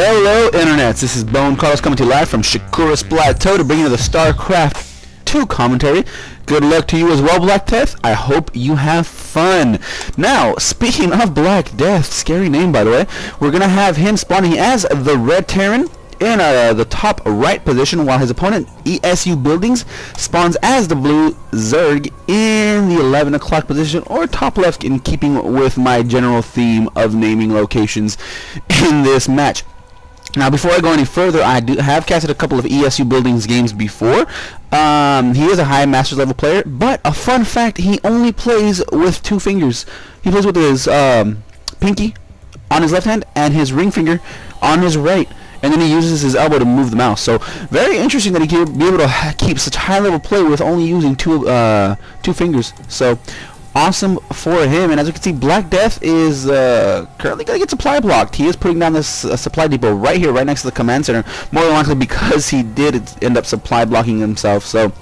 Hello internets, this is BoneCarlos coming to you live from Shakura's Plateau to bring you the StarCraft 2 commentary. Good luck to you as well, BlackDeath. I hope you have fun. Now, speaking of BlackDeath, scary name by the way, we're going to have him spawning as the Red Terran in the top right position, while his opponent eSuBuldings spawns as the blue Zerg in the 11 o'clock position, or top left, in keeping with my general theme of naming locations in this match. Now, before I go any further, I have casted a couple of eSuBuldings games before. He is a high Masters level player, but a fun fact, he only plays with two fingers. He plays with his pinky on his left hand and his ring finger on his right, and then he uses his elbow to move the mouse. So very interesting that he can be able to keep such high level play with only using two fingers. So awesome for him. And as you can see, BlackDeath is currently going to get supply blocked. He is putting down this supply depot right here, right next to the command center, more than likely because he did end up supply blocking himself. So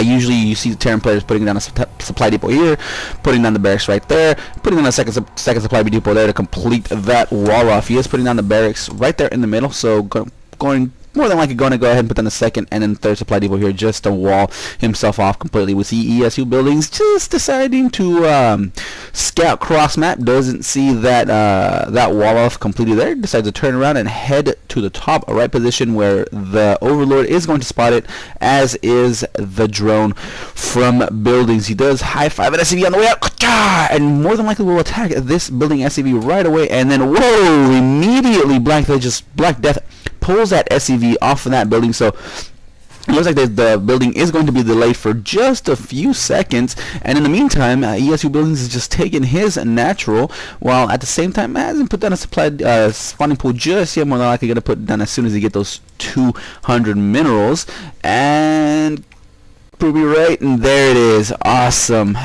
usually you see the Terran players putting down a supply depot here, putting down the barracks right there, putting down a second supply depot there to complete that wall off. He is putting down the barracks right there in the middle, so going more than likely going to go ahead and put down the second and then third supply depot here just to wall himself off completely. We see eSuBuldings just deciding to scout cross map, doesn't see that that wall off completely there, decides to turn around and head to the top right position where the Overlord is going to spot it, as is the drone from Buildings. He does high five an SCV on the way out, and more than likely will attack this building SCV right away, and then whoa, immediately BlackDeath pulls that SCV off of that building. So it looks like the building is going to be delayed for just a few seconds, and in the meantime, eSuBuldings is just taking his natural, while at the same time hasn't put down a supply spawning pool just yet. More than likely going to put it down as soon as he get those 200 minerals, and prove me right, and there it is. Awesome.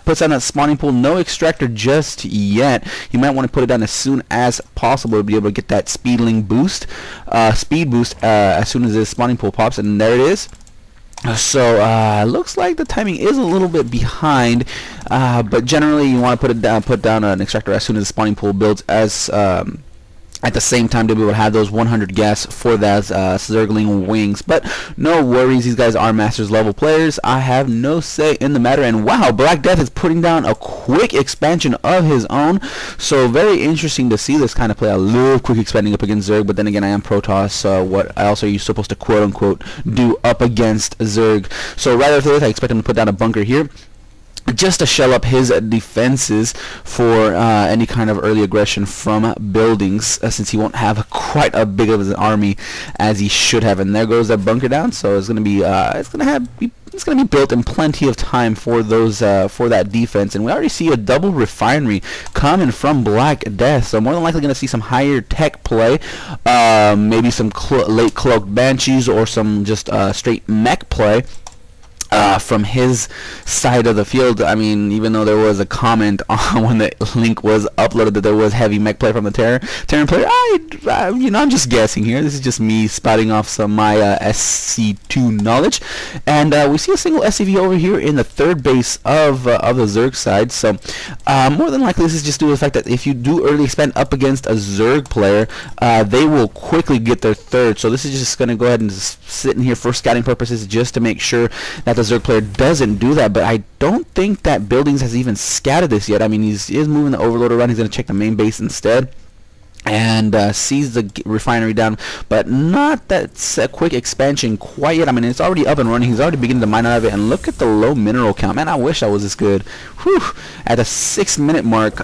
Puts on that spawning pool, no extractor just yet. You might want to put it down as soon as possible to be able to get that speed boost as soon as the spawning pool pops, and there it is. So looks like the timing is a little bit behind, but generally you want to put down an extractor as soon as the spawning pool builds, as at the same time to be able to have those 100 gas for that Zergling wings. But no worries, these guys are Masters level players. I have no say in the matter. And wow, BlackDeath is putting down a quick expansion of his own. So very interesting to see this kind of play. I love quick expanding up against Zerg, but then again, I am Protoss, so what else are you supposed to quote unquote do up against Zerg? So right after this, I expect him to put down a bunker here, just to shell up his defenses for any kind of early aggression from Buildings, since he won't have quite a big of an army as he should have. And there goes that bunker down. So it's going to be it's going to be built in plenty of time for those for that defense. And we already see a double refinery coming from BlackDeath, so more than likely going to see some higher tech play, maybe some late cloaked banshees, or some just straight mech play from his side of the field. I mean, even though there was a comment on when the link was uploaded that there was heavy mech play from the Terran player, I'm just guessing here. This is just me spouting off some my SC2 knowledge. And we see a single SCV over here in the third base of the Zerg side. So more than likely this is just due to the fact that if you do early expand up against a Zerg player, they will quickly get their third. So this is just going to go ahead and just sit in here for scouting purposes, just to make sure that the Zerg player doesn't do that. But I don't think that Buildings has even scouted this yet. I mean, he is moving the Overlord around. He's going to check the main base instead, and sees the refinery down, but not that quick expansion quite yet. I mean, it's already up and running. He's already beginning to mine out of it, and look at the low mineral count. Man, I wish I was this good. Whew. At the 6-minute mark,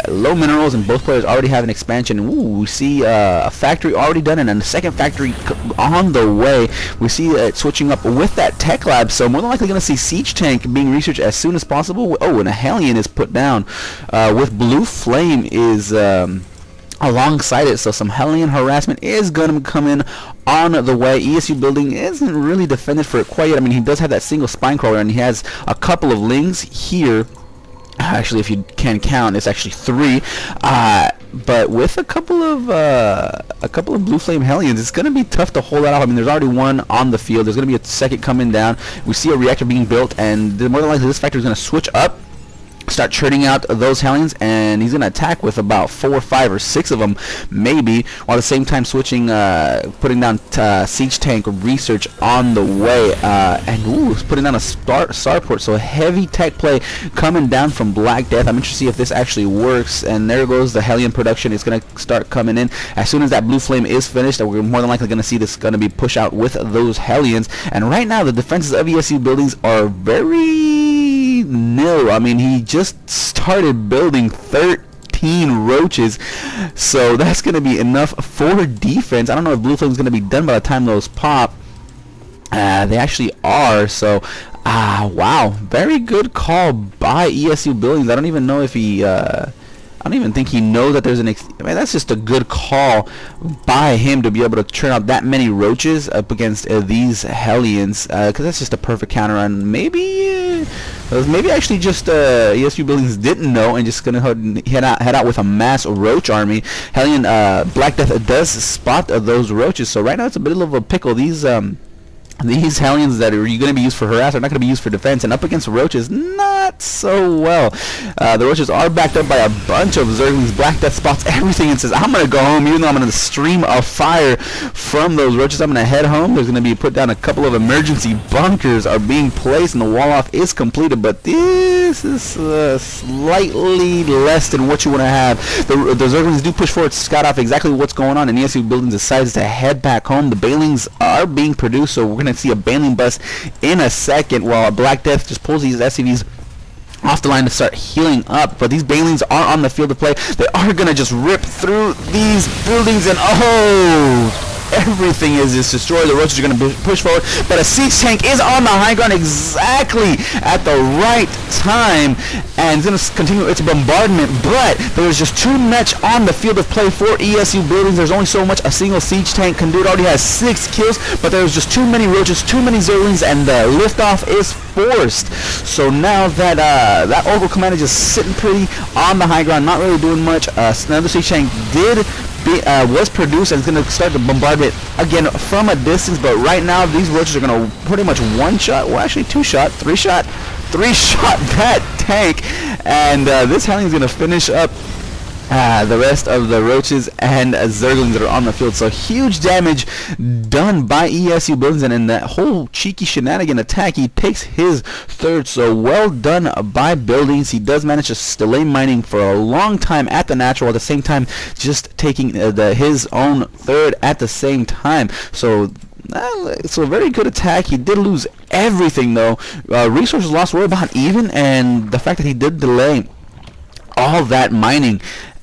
low minerals, and both players already have an expansion. Ooh, we see a factory already done, and then the second factory on the way. We see it switching up with that tech lab, so more than likely going to see siege tank being researched as soon as possible. Oh, and a Hellion is put down with blue flame is alongside it, so some Hellion harassment is going to come in on the way. eSuBuilding isn't really defended for it quite yet. I mean, he does have that single spine crawler, and he has a couple of lings here. Actually, if you can count, it's actually 3. But with a couple of blue flame Hellions, it's going to be tough to hold that off. I mean, there's already one on the field. There's going to be a second coming down. We see a reactor being built, and more than likely this factory is going to switch up start churning out those Hellions, and he's gonna attack with about 4, 5, or 6 of them maybe, while at the same time switching, putting down siege tank research on the way, and putting down a starport. So a heavy tech play coming down from BlackDeath. I'm interested to see if this actually works. And there goes the Hellion production. It's gonna start coming in as soon as that blue flame is finished. We're more than likely gonna see this gonna be pushed out with those Hellions. And right now the defenses of eSuBuildings are very nil. I mean, he just started building 13 roaches, so that's going to be enough for defense. I don't know if blue flame is going to be done by the time those pop. They actually are. So wow, very good call by eSuBuildings. I don't even know if he I don't even think he knows that there's an I mean, that's just a good call by him to be able to churn out that many roaches up against these Hellions, because that's just a perfect counter. And maybe actually just eSuBuildings didn't know and just gonna head out with a mass roach army. Hellion BlackDeath does spot those roaches, so right now it's a bit of a pickle. These Hellions that are going to be used for harass are not going to be used for defense, and up against roaches, not so well. The roaches are backed up by a bunch of Zerglings. BlackDeath spots everything and says, I'm going to go home, even though I'm going to stream of fire from those roaches. I'm going to head home. There's going to be put down a couple of emergency bunkers are being placed, and the wall off is completed, but this is slightly less than what you want to have. The Zerglings do push forward to scout off exactly what's going on, and eSuBuildings decides to head back home. The Banelings are being produced, so we're going to see a Baneling bus in a second, while BlackDeath just pulls these SCVs off the line to start healing up. But these Banelings are on the field of play. They are going to just rip through these buildings, and everything is just destroyed. The roaches are going to push forward, but a siege tank is on the high ground exactly at the right time, and it's going to continue its bombardment. But there's just too much on the field of play for eSuBuildings. There's only so much a single siege tank can do. It already has 6 kills, but there's just too many roaches, too many Zerglings, and the liftoff is forced. So now that that Oracle Command is just sitting pretty on the high ground, not really doing much. Another siege tank was produced, and it's going to start the bombardment again from a distance. But right now these roaches are going to pretty much one-shot, well actually two-shot, three-shot that tank, and this Hellion is going to finish up the rest of the roaches and Zerglings that are on the field. So huge damage done by eSuBuildings, and in that whole cheeky shenanigan attack, he takes his third. So well done by Buildings. He does manage to delay mining for a long time at the natural, at the same time just taking his own third at the same time. So it's a very good attack. He did lose everything though. Resources lost were about even, and the fact that he did delay all that mining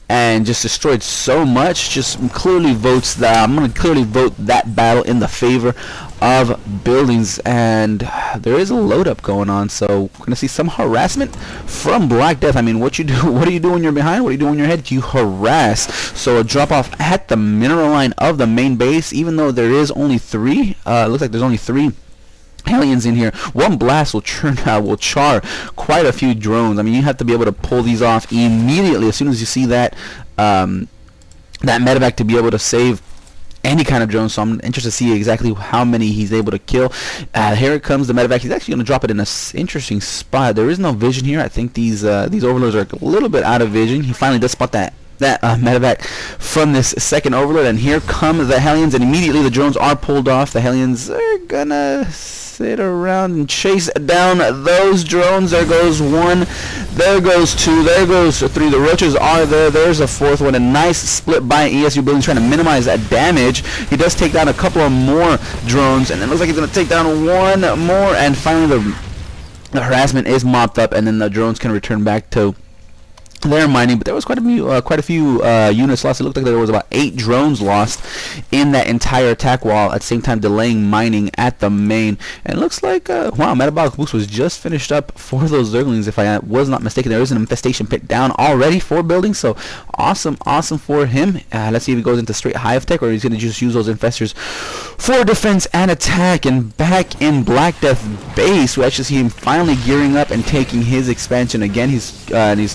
and just destroyed so much just clearly votes that I'm going to clearly vote that battle in the favor of Buildings. And there is a load up going on, so we're going to see some harassment from BlackDeath. I mean, what do you do when you're behind? What do you do when you're ahead? You harass. So a drop off at the mineral line of the main base, even though there is only 3. Looks like there's only 3 Hellions in here. One blast will char quite a few drones. I mean, you have to be able to pull these off immediately as soon as you see that that medevac to be able to save any kind of drone. So I'm interested to see exactly how many he's able to kill. Here it comes, the medevac. He's actually going to drop it in an interesting spot. There is no vision here. I think these overlords are a little bit out of vision. He finally does spot that medevac from this second overlord, and here come the Hellions, and immediately the drones are pulled off. The Hellions are gonna sit around and chase down those drones. There goes 1, there goes 2, there goes 3. The roaches are there. There's a 4th one. A nice split by eSuBuildings trying to minimize that damage. He does take down a couple of more drones, and it looks like he's gonna take down 1 more, and finally the harassment is mopped up, and then the drones can return back to their mining. But there was quite a few units lost. It looked like there was about 8 drones lost in that entire attack, while at the same time delaying mining at the main. And it looks like wow, metabolic boost was just finished up for those Zerglings, if I was not mistaken. There is an infestation pit down already for Buildings, so awesome for him. Let's see if he goes into straight hive tech, or he's going to just use those infestors for defense and attack. And back in BlackDeath base, we actually see him finally gearing up and taking his expansion again. He's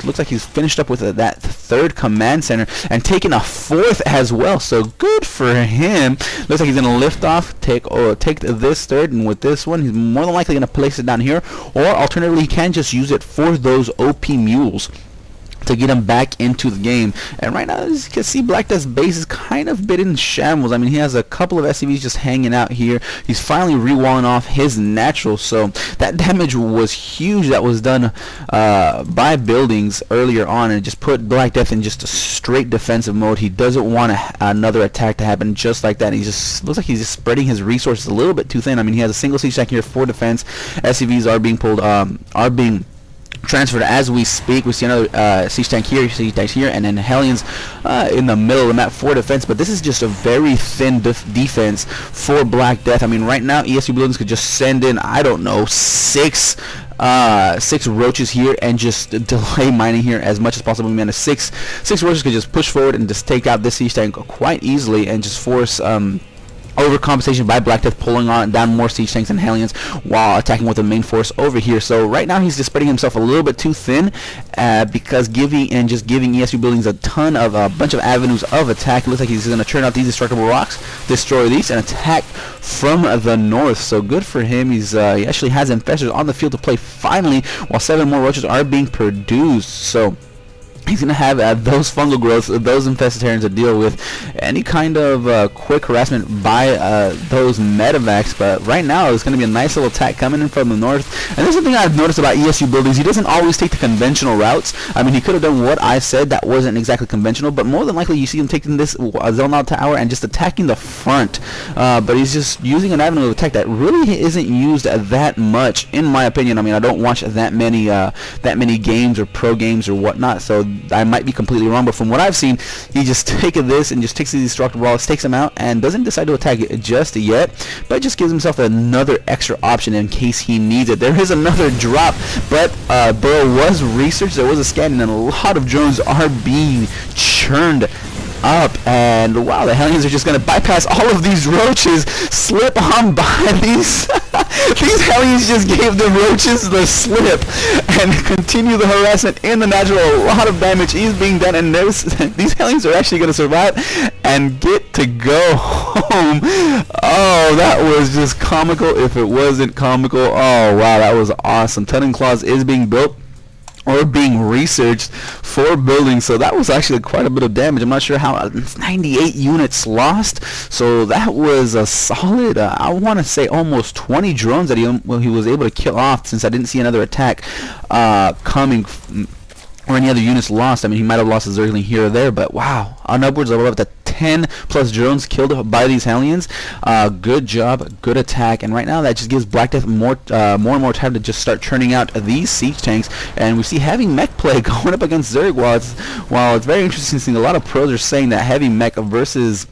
looks like he's finished up with that third command center and taking a fourth as well. So good for him. Looks like he's gonna lift off, take this third, and with this one he's more than likely gonna place it down here, or alternatively he can just use it for those OP mules to get him back into the game. And right now, as you can see, BlackDeath's base is kind of bit in shambles. I mean, he has a couple of SCVs just hanging out here. He's finally re-walling off his natural, so that damage was huge that was done by buildings earlier on, and it just put BlackDeath in just a straight defensive mode. He doesn't want another attack to happen just like that. And he just looks like he's just spreading his resources a little bit too thin. I mean, he has a single siege tank here for defense. SCVs are being pulled, transferred as we speak. We see another siege tank here, and then Hellions in the middle of the map for defense. But this is just a very thin defense for BlackDeath. I mean, right now eSuBuldings could just send in, I don't know, six roaches here and just delay mining here as much as possible. I mean, six roaches could just push forward and just take out this siege tank quite easily and just force overcompensation by BlackDeath, pulling down more siege tanks and Hellions while attacking with the main force over here. So right now he's just spreading himself a little bit too thin, because giving eSuBuldings a bunch of avenues of attack. It looks like he's going to turn out these destructible rocks, destroy these, and attack from the north. So good for him. He actually has infestors on the field to play finally, while 7 more roaches are being produced. So he's going to have those fungal growths, those infestarians to deal with any kind of quick harassment by those medevacs. But right now it's going to be a nice little attack coming in from the north. And there's something I've noticed about eSuBuldings. He doesn't always take the conventional routes. I mean, he could have done what I said that wasn't exactly conventional, but more than likely you see him taking this zone out tower and just attacking the front. But he's just using an avenue of attack that really isn't used that much, in my opinion. I mean, I don't watch that many games or pro games or whatnot, so I might be completely wrong, but from what I've seen, he just takes this and just takes these destructible balls, takes them out, and doesn't decide to attack it just yet, but just gives himself another extra option in case he needs it. There is another drop, but Burrow was researched, there was a scan, and a lot of drones are being churned up, and wow, the Hellions are just going to bypass all of these roaches, slip on by these these Hellions just gave the roaches the slip and continue the harassment in the natural. A lot of damage is being done, and these Hellions are actually going to survive and get to go home. Oh, that was just comical if it wasn't comical. Oh wow, that was awesome. Tunneling Claws is being built or being researched for buildings, so that was actually quite a bit of damage. I'm not sure how, 98 units lost, so that was a solid, I want to say almost 20 drones that he was able to kill off, since I didn't see another attack coming or any other units lost. I mean, he might have lost a Zergling here or there, but wow, on upwards of up to 10 plus drones killed by these Hellions. Good job, good attack, and right now that just gives BlackDeath more and more time to just start churning out these siege tanks. And we see heavy mech play going up against Zerg. While it's very interesting seeing a lot of pros are saying that heavy mech versus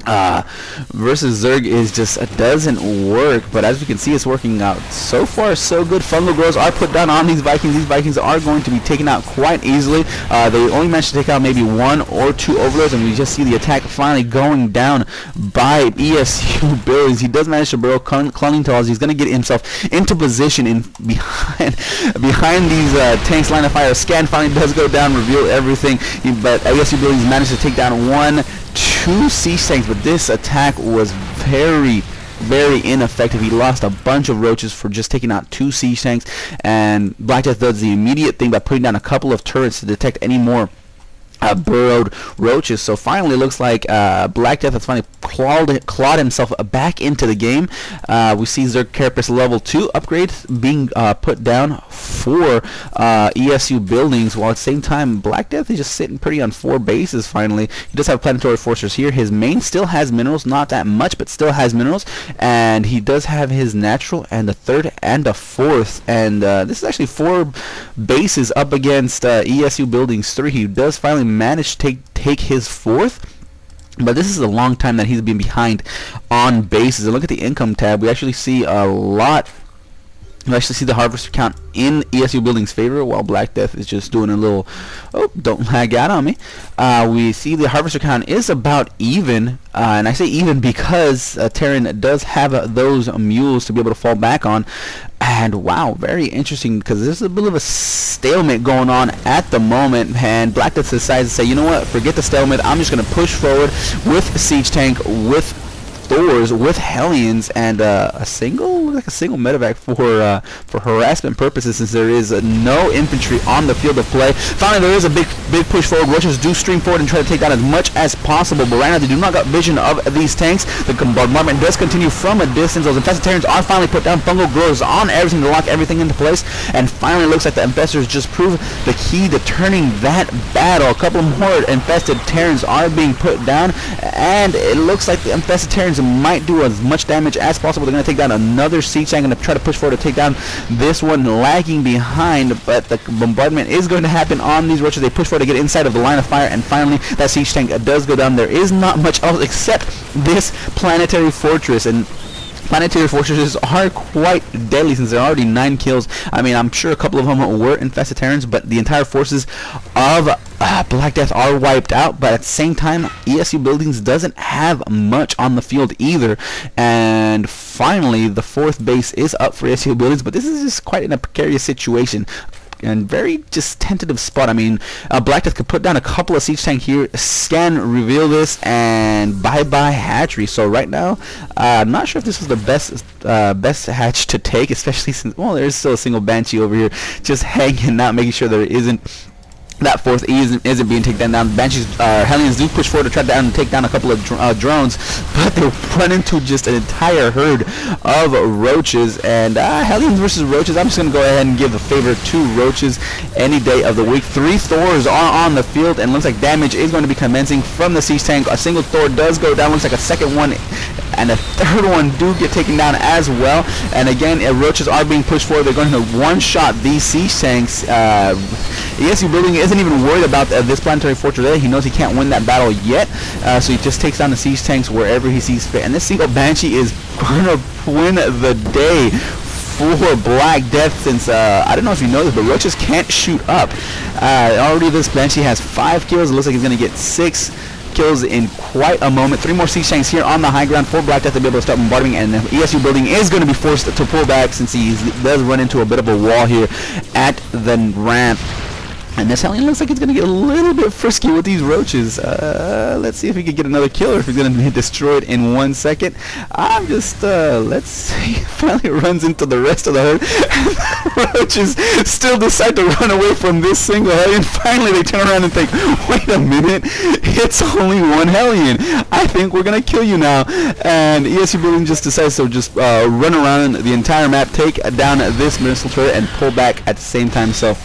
Zerg is just doesn't work, but as we can see, it's working out so far so good. Fungal growths are put down on these Vikings. These Vikings are going to be taken out quite easily. They only managed to take out maybe 1 or 2 overlords, and we just see the attack finally going down by eSuBuldings. He does manage to burrow cloning towers. He's going to get himself into position behind these tanks. Line of fire scan finally does go down, reveal everything, but eSuBuldings managed to take down 2 siege tanks, but this attack was very ineffective. He lost a bunch of roaches for just taking out 2 siege tanks, and BlackDeath does the immediate thing by putting down a couple of turrets to detect any more burrowed roaches. So finally, it looks like BlackDeath has finally clawed himself back into the game. We see Zerg Carapace level 2 upgrade being put down for eSuBuldings, while at the same time BlackDeath is just sitting pretty on 4 bases finally. He does have planetary forces here. His main still has minerals, not that much, but still has minerals, and he does have his natural and a 3rd and a 4th, and this is actually 4 bases up against eSuBuldings 3. He does finally manage to take his 4th, but this is a long time that he's been behind on bases. And look at the income tab. We actually see a lot You actually see the harvester count in eSuBuldings' favor, while BlackDeath is just doing a little, oh, don't lag out on me. We see the harvester count is about even, and I say even because Terran does have those mules to be able to fall back on. And wow, very interesting, because there's a bit of a stalemate going on at the moment, and BlackDeath decides to say, you know what, forget the stalemate, I'm just going to push forward with Siege Tank, with Thors, with Hellions, and a single medevac for harassment purposes, since there is no infantry on the field of play. Finally, there is a big push forward. Roaches do stream forward and try to take down as much as possible, but right now they do not got vision of these tanks. The bombardment does continue from a distance. Those infested Terrans are finally put down. Fungal growers on everything to lock everything into place, and finally it looks like the infestors just prove the key to turning that battle. A couple more infested Terrans are being put down, and it looks like the infested Terrans might do as much damage as possible. They're going to take down another siege tank and try to push forward to take down this one lagging behind, but the bombardment is going to happen on these roaches. They push forward to get inside of the line of fire, and finally that siege tank does go down. There is not much else except this planetary fortress, and planetary fortresses are quite deadly since there are already 9 kills. I mean, I'm sure a couple of them were infested Terrans, but the entire forces of BlackDeath are wiped out. But at the same time, eSuBuldings doesn't have much on the field either. And finally, the 4th base is up for eSuBuldings, but this is just quite in a precarious situation and very just tentative spot. I mean, BlackDeath could put down a couple of siege tank here, scan, reveal this, and bye-bye hatchery. So right now, I'm not sure if this was the best hatch to take, especially since, well, there's still a single Banshee over here just hanging out, making sure there isn't that 4th isn't being taken down. Banshees, Hellions do push forward to try to take down a couple of drones, but they run into just an entire herd of roaches. And Hellions versus roaches, I'm just going to go ahead and give the favor to roaches any day of the week. 3 Thors are on the field, and looks like damage is going to be commencing from the siege tank. A single Thor does go down. Looks like a second one and a third one do get taken down as well. And again, roaches are being pushed forward. They're going to one-shot these siege tanks. eSuBuilding isn't even worried about this planetary fortress. He knows he can't win that battle yet, so he just takes down the siege tanks wherever he sees fit. And this single Banshee is going to win the day for BlackDeath, since I don't know if you know this, but roaches can't shoot up. Already this Banshee has 5 kills. It looks like he's going to get 6 kills in quite a moment. 3 more siege tanks here on the high ground for BlackDeath to be able to start bombarding, and eSuBuilding is going to be forced to pull back since he does run into a bit of a wall here at the ramp. And this Hellion looks like it's going to get a little bit frisky with these roaches. Let's see if he can get another kill, or if he's going to be destroyed in 1 second. I'm just, let's see. Finally runs into the rest of the herd. The roaches still decide to run away from this single Hellion. Finally, they turn around and think, wait a minute, it's only 1 Hellion. I think we're going to kill you now. And eSuBuilding just decides to just run around the entire map, take down this missile turret, and pull back at the same time. So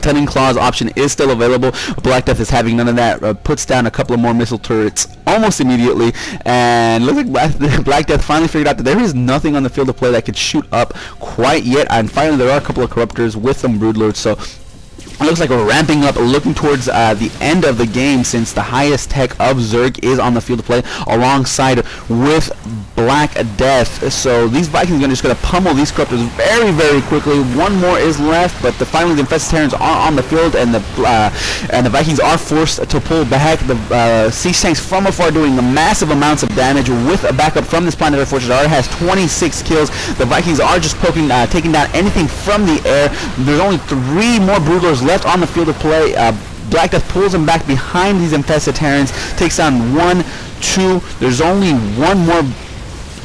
Cunning Claws option is still available. BlackDeath is having none of that. Puts down a couple of more missile turrets almost immediately, and looks like BlackDeath finally figured out that there is nothing on the field of play that could shoot up quite yet. And finally, there are a couple of Corruptors with some Broodlords. So it looks like we're ramping up, looking towards the end of the game, since the highest tech of Zerg is on the field of play alongside with BlackDeath. So these Vikings are just going to pummel these Corruptors very, very quickly. 1 more is left, but finally the infested Terrans are on the field, and the Vikings are forced to pull back. The siege tanks from afar doing massive amounts of damage with a backup from this planetary fortress. Already has 26 kills. The Vikings are just poking, taking down anything from the air. There's only 3 more Broodlords left on the field of play. BlackDeath pulls him back behind these infested Terrans, takes down 1, 2. There's only 1 more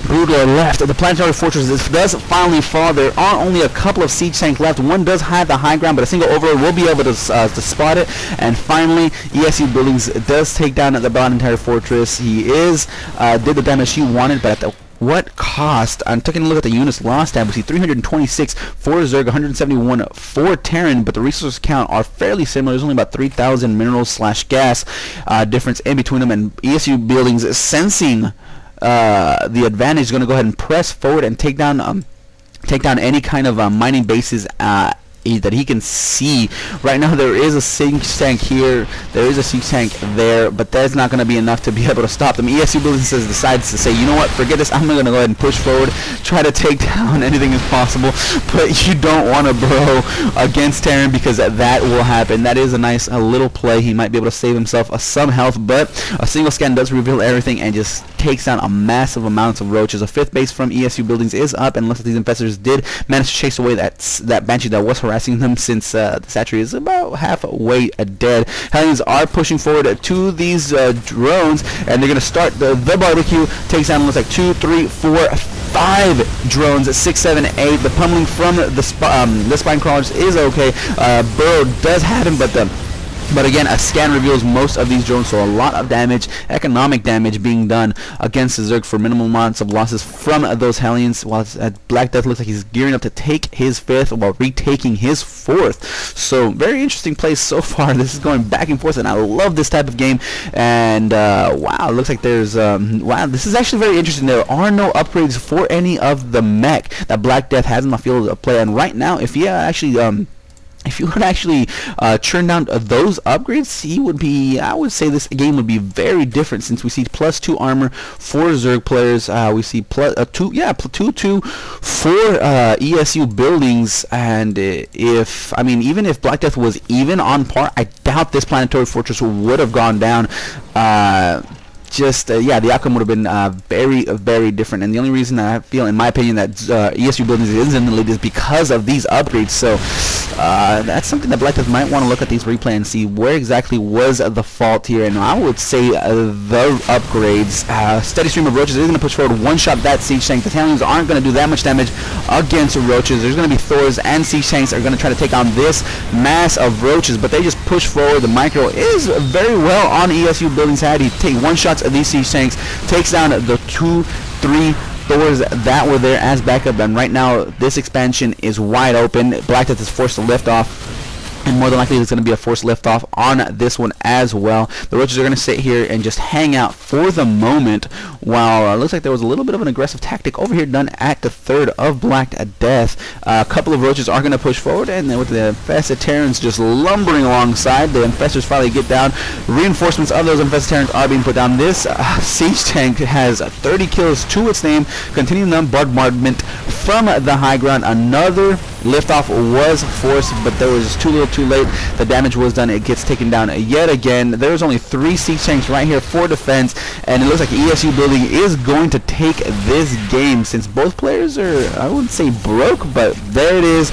Broodlord left. The planetary fortress does finally fall. There are only a couple of siege tanks left. One does have the high ground, but a single Overlord will be able to spot it. And finally, eSuBuildings does take down the planetary fortress. He did the damage he wanted, but at the what cost? I'm taking a look at the units lost tab. We see 326 for Zerg, 171 for Terran, but the resource count are fairly similar. There's only about 3,000 minerals / gas difference in between them, and eSuBuildings sensing the advantage is going to go ahead and press forward and take down any kind of mining bases that he can see. Right now there is a siege tank here, there is a siege tank there, but that's not going to be enough to be able to stop them. eSuBuldings decides to say, you know what, forget this, I'm going to go ahead and push forward, try to take down anything as possible, but you don't want to bro against Terran, because that will happen. That is a nice little play. He might be able to save himself some health, but a single scan does reveal everything and just takes down a massive amount of roaches. A 5th base from eSuBuldings is up, and looks like these infestors did manage to chase away that Banshee that was harassing them, since the Satchery is about halfway dead. Hellions are pushing forward to these drones, and they're going to start the barbecue. Takes down, looks like 2, 3, 4, 5 drones, 6, 7, 8. The pummeling from the spine crawlers is okay. Burrow does have him, but again, a scan reveals most of these drones, so a lot of damage, economic damage being done against the Zerg for minimal amounts of losses from those Hellions, while BlackDeath looks like he's gearing up to take his 5th while retaking his 4th. So very interesting play so far. This is going back and forth, and I love this type of game. And wow, it looks like there's wow, this is actually very interesting. There are no upgrades for any of the mech that BlackDeath has in the field of play, and right now, if you would actually churn down those upgrades, he would be, I would say this game would be very different, since we see +2 armor for Zerg players. We see +2 for eSuBuldings, and even if BlackDeath was even on par, I doubt this planetary fortress would have gone down. The outcome would have been very, very different. And the only reason I feel, in my opinion, that eSuBuldings is in the lead is because of these upgrades. So that's something that BlackDeath might want to look at these replay and see where exactly was the fault here. And I would say the upgrades. Steady stream of roaches is going to push forward, one-shot that siege tank. The Talons aren't going to do that much damage against roaches. There's going to be Thors and siege tanks are going to try to take on this mass of roaches, but they just push forward. The micro is very well on eSuBuldings' head. He take one-shots of these siege tanks, takes down the 2, 3 Thors that were there as backup, and right now this expansion is wide open. BlackDeath is forced to lift off, and more than likely there's going to be a forced liftoff on this one as well. The roaches are going to sit here and just hang out for the moment, while it looks like there was a little bit of an aggressive tactic over here done at the 3rd of BlackDeath. A couple of roaches are going to push forward, and then with the infested Terrans just lumbering alongside, the infestors finally get down. Reinforcements of those infested Terrans are being put down. This siege tank has 30 kills to its name, continuing the bombardment from the high ground. Another liftoff was forced, but there was too little too late. The damage was done. It gets taken down yet again. There's only 3 siege tanks right here for defense, and it looks like eSuBuilding is going to take this game, since both players are, I wouldn't say broke, but there it is.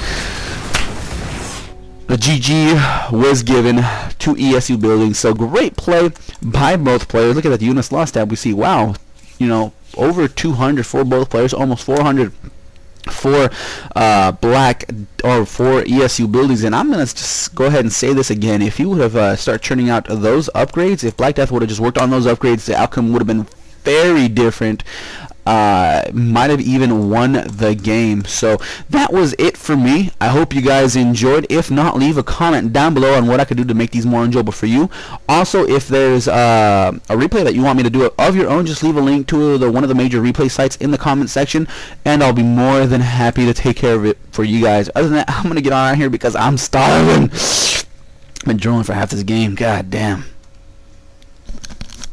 The GG was given to eSuBuilding. So great play by both players. Look at that units lost tab. We see, wow, over 200 for both players, almost 400 for for eSuBuildings. And I'm gonna just go ahead and say this again: if you would have start churning out those upgrades, if BlackDeath would have just worked on those upgrades, the outcome would have been very different. Might have even won the game. So that was it for me. I hope you guys enjoyed. If not, leave a comment down below on what I could do to make these more enjoyable for you. Also, if there's a replay that you want me to do of your own, just leave a link to one of the major replay sites in the comment section, and I'll be more than happy to take care of it for you guys. Other than that, I'm gonna get on out here because I'm starving. I've been drilling for half this game. God damn.